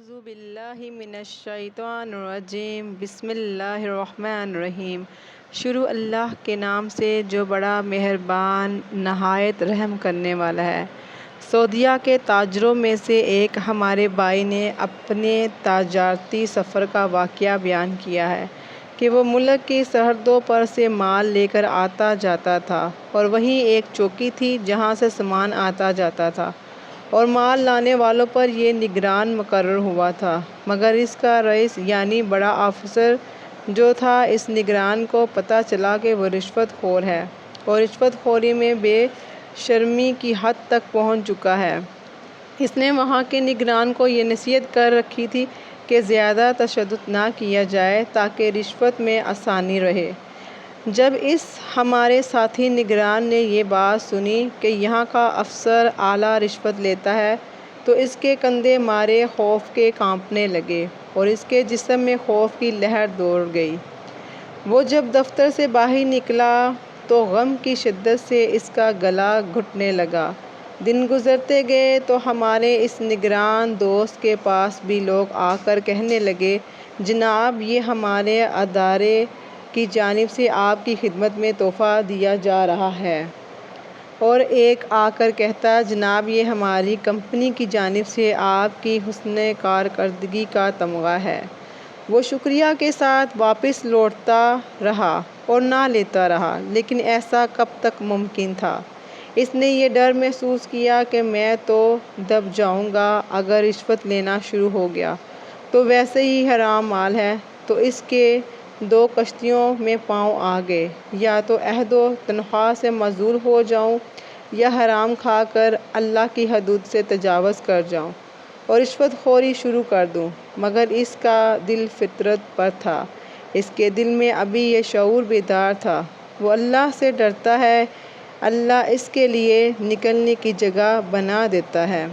اعوذ باللہ من الشیطان الرجیم بسم اللہ الرحمن الرحیم۔ شروع اللہ کے نام سے جو بڑا مہربان نہایت رحم کرنے والا ہے۔ سعودیہ کے تاجروں میں سے ایک ہمارے بھائی نے اپنے تجارتی سفر کا واقعہ بیان کیا ہے کہ وہ ملک کی سرحدوں پر سے مال لے کر آتا جاتا تھا اور وہیں ایک چوکی تھی جہاں سے سامان آتا جاتا تھا اور مال لانے والوں پر یہ نگران مقرر ہوا تھا، مگر اس کا رئیس یعنی بڑا آفیسر جو تھا، اس نگران کو پتہ چلا کہ وہ رشوت خور ہے اور رشوت خوری میں بے شرمی کی حد تک پہنچ چکا ہے۔ اس نے وہاں کے نگران کو یہ نصیحت کر رکھی تھی کہ زیادہ تشدد نہ کیا جائے تاکہ رشوت میں آسانی رہے۔ جب اس ہمارے ساتھی نگران نے یہ بات سنی کہ یہاں کا افسر اعلیٰ رشوت لیتا ہے تو اس کے کندھے مارے خوف کے کانپنے لگے اور اس کے جسم میں خوف کی لہر دوڑ گئی۔ وہ جب دفتر سے باہر نکلا تو غم کی شدت سے اس کا گلا گھٹنے لگا۔ دن گزرتے گئے تو ہمارے اس نگران دوست کے پاس بھی لوگ آ کر کہنے لگے، جناب یہ ہمارے ادارے کی جانب سے آپ کی خدمت میں تحفہ دیا جا رہا ہے۔ اور ایک آ کر کہتا، جناب یہ ہماری کمپنی کی جانب سے آپ کی حسن کارکردگی کا تمغہ ہے۔ وہ شکریہ کے ساتھ واپس لوٹتا رہا اور نہ لیتا رہا، لیکن ایسا کب تک ممکن تھا؟ اس نے یہ ڈر محسوس کیا کہ میں تو دب جاؤں گا، اگر رشوت لینا شروع ہو گیا تو ویسے ہی حرام مال ہے، تو اس کے دو کشتیوں میں پاؤں آ گئے، یا تو عہد و تنخواہ سے معزول ہو جاؤں یا حرام کھا کر اللہ کی حدود سے تجاوز کر جاؤں اور رشوت خوری شروع کر دوں۔ مگر اس کا دل فطرت پر تھا، اس کے دل میں ابھی یہ شعور بیدار تھا، وہ اللہ سے ڈرتا ہے، اللہ اس کے لیے نکلنے کی جگہ بنا دیتا ہے۔